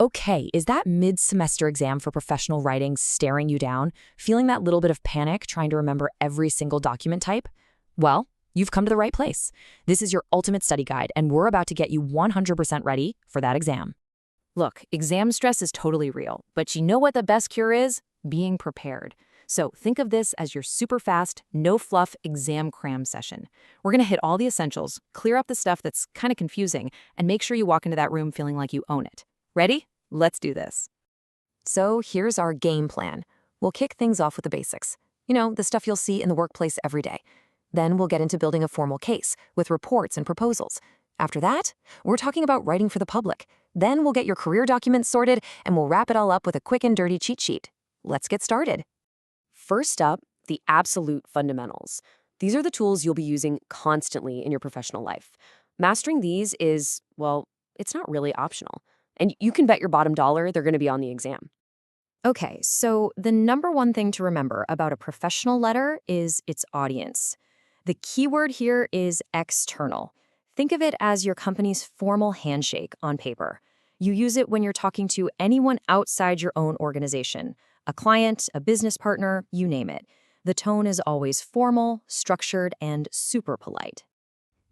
Okay, is that mid-semester exam for professional writing staring you down? Feeling that little bit of panic trying to remember every single document type? Well, you've come to the right place. This is your ultimate study guide, and we're about to get you 100% ready for that exam. Look, exam stress is totally real, but you know what the best cure is? Being prepared. So think of this as your super fast, no fluff exam cram session. We're going to hit all the essentials, clear up the stuff that's kind of confusing, and make sure you walk into that room feeling like you own it. Ready? Let's do this. So here's our game plan. We'll kick things off with the basics. You know, the stuff you'll see in the workplace every day. Then we'll get into building a formal case with reports and proposals. After that, we're talking about writing for the public. Then we'll get your career documents sorted, and we'll wrap it all up with a quick and dirty cheat sheet. Let's get started. First up, the absolute fundamentals. These are the tools you'll be using constantly in your professional life. Mastering these is, well, it's not really optional. And you can bet your bottom dollar they're going to be on the exam. Okay, so the number one thing to remember about a professional letter is its audience. The keyword here is external. Think of it as your company's formal handshake on paper. You use it when you're talking to anyone outside your own organization, a client, a business partner, you name it. The tone is always formal, structured, and super polite.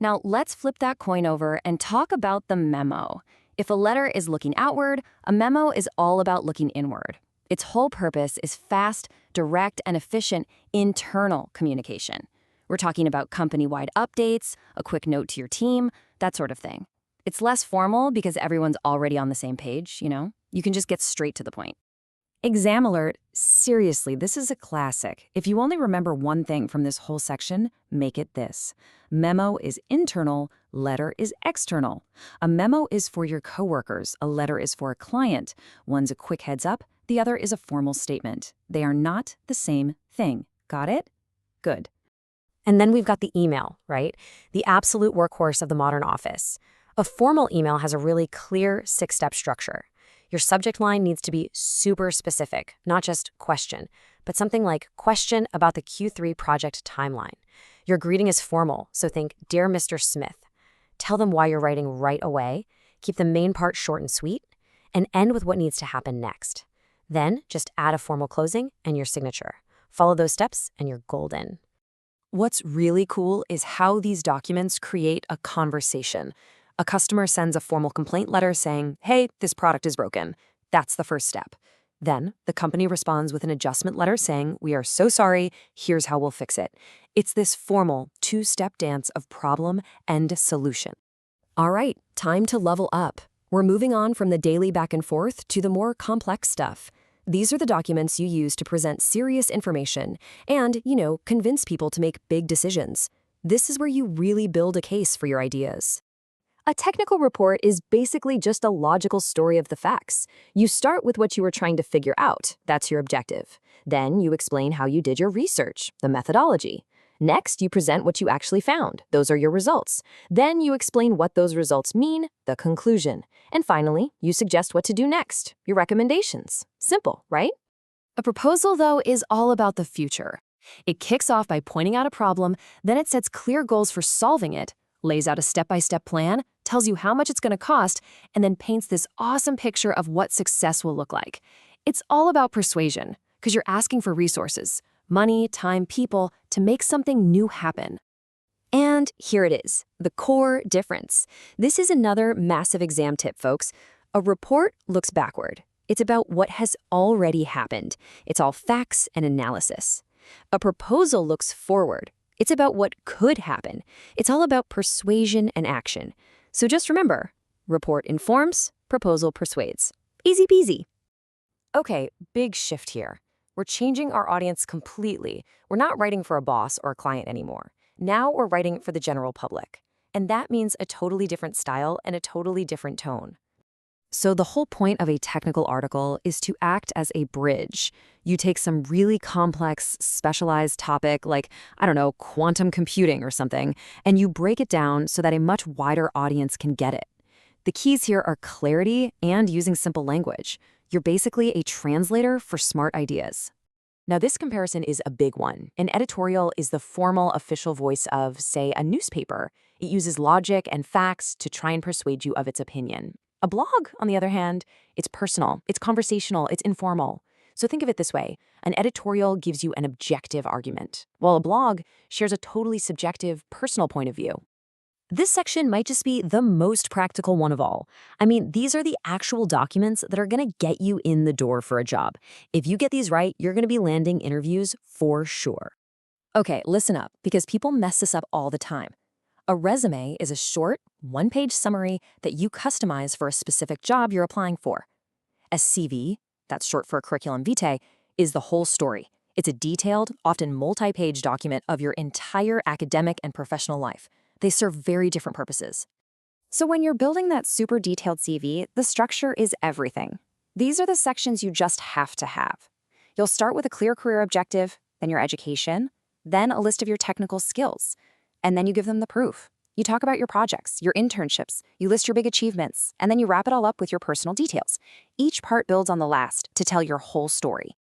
Now let's flip that coin over and talk about the memo. If a letter is looking outward, a memo is all about looking inward. Its whole purpose is fast, direct, and efficient internal communication. We're talking about company-wide updates, a quick note to your team, that sort of thing. It's less formal because everyone's already on the same page, you know? You can just get straight to the point. Exam alert, seriously, this is a classic. If you only remember one thing from this whole section, make it this. Memo is internal, letter is external. A memo is for your coworkers, a letter is for a client. One's a quick heads up, the other is a formal statement. They are not the same thing. Got it? Good. And then we've got the email, right? The absolute workhorse of the modern office. A formal email has a really clear 6-step structure. Your subject line needs to be super specific, not just question, but something like question about the Q3 project timeline. Your greeting is formal, so think, Dear Mr. Smith. Tell them why you're writing right away, keep the main part short and sweet, and end with what needs to happen next. Then just add a formal closing and your signature. Follow those steps and you're golden. What's really cool is how these documents create a conversation. A customer sends a formal complaint letter saying, hey, this product is broken. That's the first step. Then the company responds with an adjustment letter saying, we are so sorry, here's how we'll fix it. It's this formal 2-step dance of problem and solution. All right, time to level up. We're moving on from the daily back and forth to the more complex stuff. These are the documents you use to present serious information and, convince people to make big decisions. This is where you really build a case for your ideas. A technical report is basically just a logical story of the facts. You start with what you were trying to figure out. That's your objective. Then you explain how you did your research, the methodology. Next, you present what you actually found. Those are your results. Then you explain what those results mean, the conclusion. And finally, you suggest what to do next, your recommendations. Simple, right? A proposal, though, is all about the future. It kicks off by pointing out a problem, then it sets clear goals for solving it, lays out a step-by-step plan, tells you how much it's going to cost, and then paints this awesome picture of what success will look like. It's all about persuasion, because you're asking for resources, money, time, people, to make something new happen. And here it is, the core difference. This is another massive exam tip, folks. A report looks backward. It's about what has already happened. It's all facts and analysis. A proposal looks forward. It's about what could happen. It's all about persuasion and action. So just remember, report informs, proposal persuades. Easy peasy. Okay, big shift here. We're changing our audience completely. We're not writing for a boss or a client anymore. Now we're writing for the general public. And that means a totally different style and a totally different tone. So the whole point of a technical article is to act as a bridge. You take some really complex, specialized topic like, quantum computing or something, and you break it down so that a much wider audience can get it. The keys here are clarity and using simple language. You're basically a translator for smart ideas. Now, this comparison is a big one. An editorial is the formal official voice of, say, a newspaper. It uses logic and facts to try and persuade you of its opinion. A blog, on the other hand, it's personal, it's conversational, it's informal. So think of it this way. An editorial gives you an objective argument, while a blog shares a totally subjective, personal point of view. This section might just be the most practical one of all. I mean, these are the actual documents that are going to get you in the door for a job. If you get these right, you're going to be landing interviews for sure. Okay, listen up, because people mess this up all the time. A resume is a short, one-page summary that you customize for a specific job you're applying for. A CV, that's short for a curriculum vitae, is the whole story. It's a detailed, often multi-page document of your entire academic and professional life. They serve very different purposes. So when you're building that super detailed CV, the structure is everything. These are the sections you just have to have. You'll start with a clear career objective, then your education, then a list of your technical skills. And then you give them the proof. You talk about your projects, your internships, you list your big achievements, and then you wrap it all up with your personal details. Each part builds on the last to tell your whole story.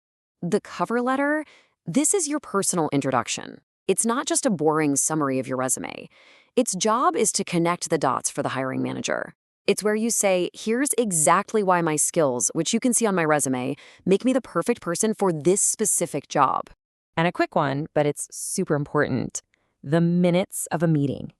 The cover letter, this is your personal introduction. It's not just a boring summary of your resume. Its job is to connect the dots for the hiring manager. It's where you say, here's exactly why my skills, which you can see on my resume, make me the perfect person for this specific job. And a quick one, but it's super important. The minutes of a meeting.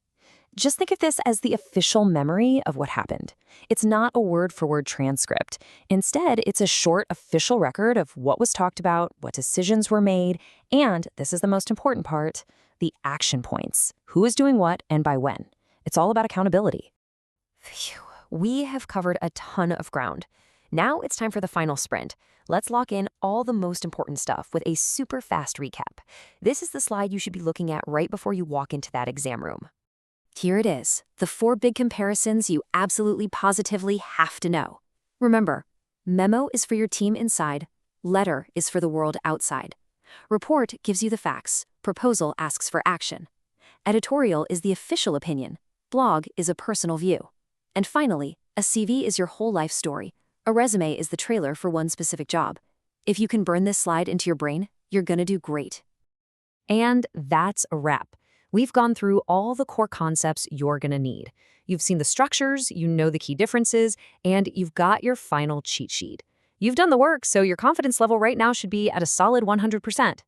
Just think of this as the official memory of what happened. It's not a word-for-word transcript. Instead, it's a short official record of what was talked about, what decisions were made, and, this is the most important part, the action points. Who is doing what and by when. It's all about accountability. Phew, we have covered a ton of ground. Now it's time for the final sprint. Let's lock in all the most important stuff with a super fast recap. This is the slide you should be looking at right before you walk into that exam room. Here it is, the 4 big comparisons you absolutely positively have to know. Remember, memo is for your team inside, letter is for the world outside. Report gives you the facts, proposal asks for action. Editorial is the official opinion, blog is a personal view. And finally, a CV is your whole life story. A resume is the trailer for one specific job. If you can burn this slide into your brain, you're gonna do great. And that's a wrap. We've gone through all the core concepts you're gonna need. You've seen the structures, you know the key differences, and you've got your final cheat sheet. You've done the work, so your confidence level right now should be at a solid 100%.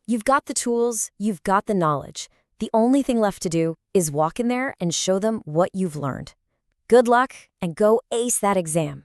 You've got the tools, you've got the knowledge. The only thing left to do is walk in there and show them what you've learned. Good luck, and go ace that exam.